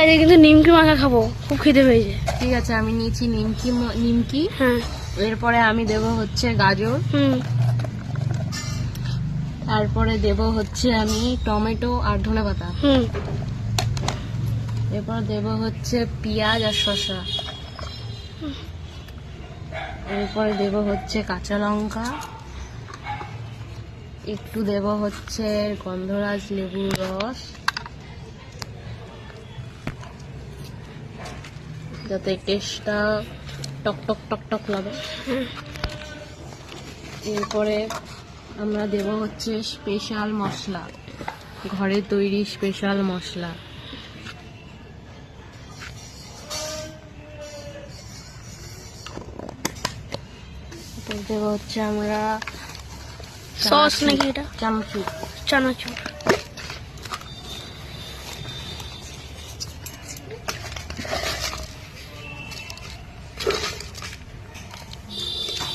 আছে, কিন্তু নিমকি মাখা খাবো, খুব খিদে পেয়েছে। ঠিক আছে, আমি নিয়েছি নিমকি। হ্যাঁ। এরপরে আমি দেব হচ্ছে গাজর, তারপরে দেব হচ্ছে আমি টমেটো আর ধনেপাতা, এরপর দেব হচ্ছে পেঁয়াজ আর শসা, এরপরে দেব হচ্ছে কাঁচা লঙ্কা, একটু দেব হচ্ছে গন্ধরাজ লেবুর রস, যাতে টেস্টটা টক টক টক টক লাগে। এরপরে আমরা দেব হচ্ছে স্পেশাল মশলা, ঘরে তৈরি স্পেশাল মশলা। দেব হচ্ছে আমরা সস নাকি এটা? চানাচুর। চানাচুর।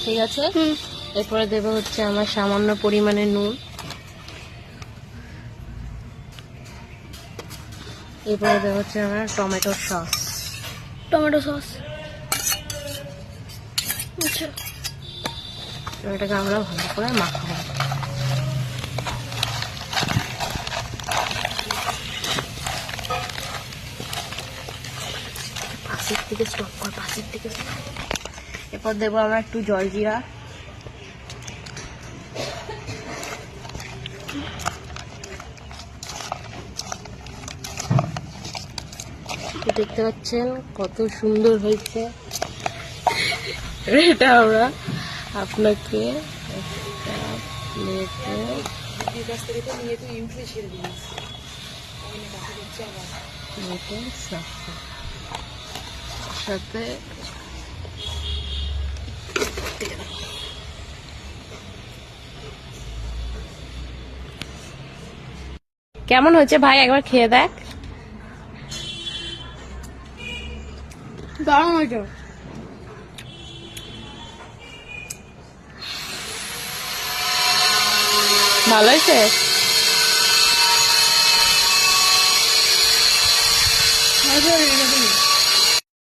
ঠিক আছে, এরপরে দেব হচ্ছে আমার সামান্য পরিমাণে নুন, এরপরে দেব হচ্ছে আমার টমেটো সস। Tomato sauce. আচ্ছা, এটাকে আমরা ভালো করে মাখাবো। পাশের থেকে স্টপ কর, পাশের থেকে। এরপর দেবো আমরা একটু জলজিরা, দেখতে পাচ্ছেন কত সুন্দর হয়েছে। এটা আমরা আপনাকে একটা প্লেটের সাথে কেমন হয়েছে ভাই, একবার খেয়ে দেখ। দারুণ হয়েছে। ভালো হয়েছে। ভালো হয়েছে।